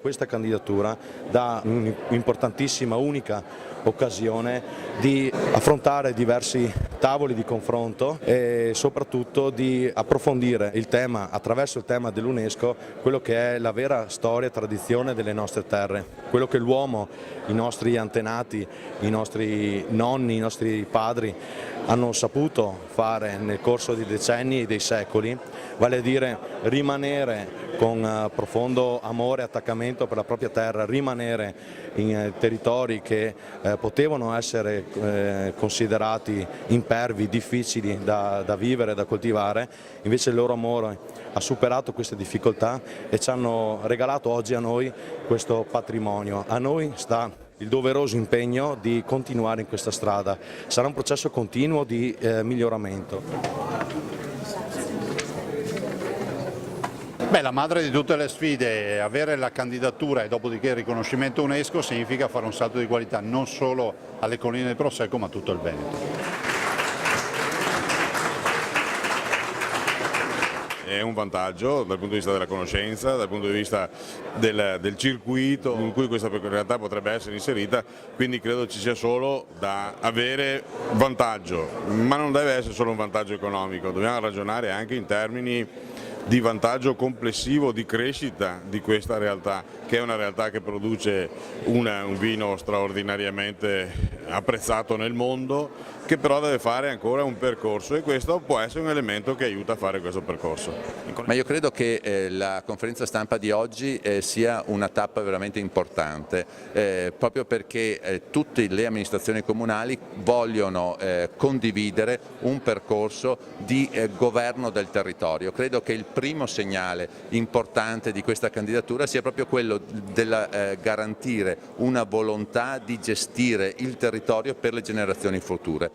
questa candidatura dà un'importantissima, unica occasione di affrontare diversi tavoli di confronto e soprattutto di approfondire il tema, attraverso il tema dell'UNESCO, quello che è la vera storia e tradizione delle nostre terre, quello che l'uomo, i nostri antenati, i nostri nonni, i nostri padri hanno saputo fare nel corso dei decenni e dei secoli, vale a dire rimanere con profondo amore e attaccamento per la propria terra, rimanere in territori che potevano essere considerati impervi, difficili da vivere, da coltivare. Invece il loro amore ha superato queste difficoltà e ci hanno regalato oggi a noi questo patrimonio. A noi sta il doveroso impegno di continuare in questa strada. Sarà un processo continuo di miglioramento. Beh, la madre di tutte le sfide, avere la candidatura e dopodiché il riconoscimento UNESCO significa fare un salto di qualità non solo alle colline del Prosecco ma a tutto il Veneto. È un vantaggio dal punto di vista della conoscenza, dal punto di vista del circuito in cui questa peculiarità potrebbe essere inserita, quindi credo ci sia solo da avere vantaggio, ma non deve essere solo un vantaggio economico, dobbiamo ragionare anche in termini di vantaggio complessivo di crescita di questa realtà, che è una realtà che produce un vino straordinariamente apprezzato nel mondo, che però deve fare ancora un percorso e questo può essere un elemento che aiuta a fare questo percorso. Ma io credo che la conferenza stampa di oggi sia una tappa veramente importante, proprio perché tutte le amministrazioni comunali vogliono condividere un percorso di governo del territorio. Credo che il primo segnale importante di questa candidatura sia proprio quello del garantire una volontà di gestire il territorio per le generazioni future.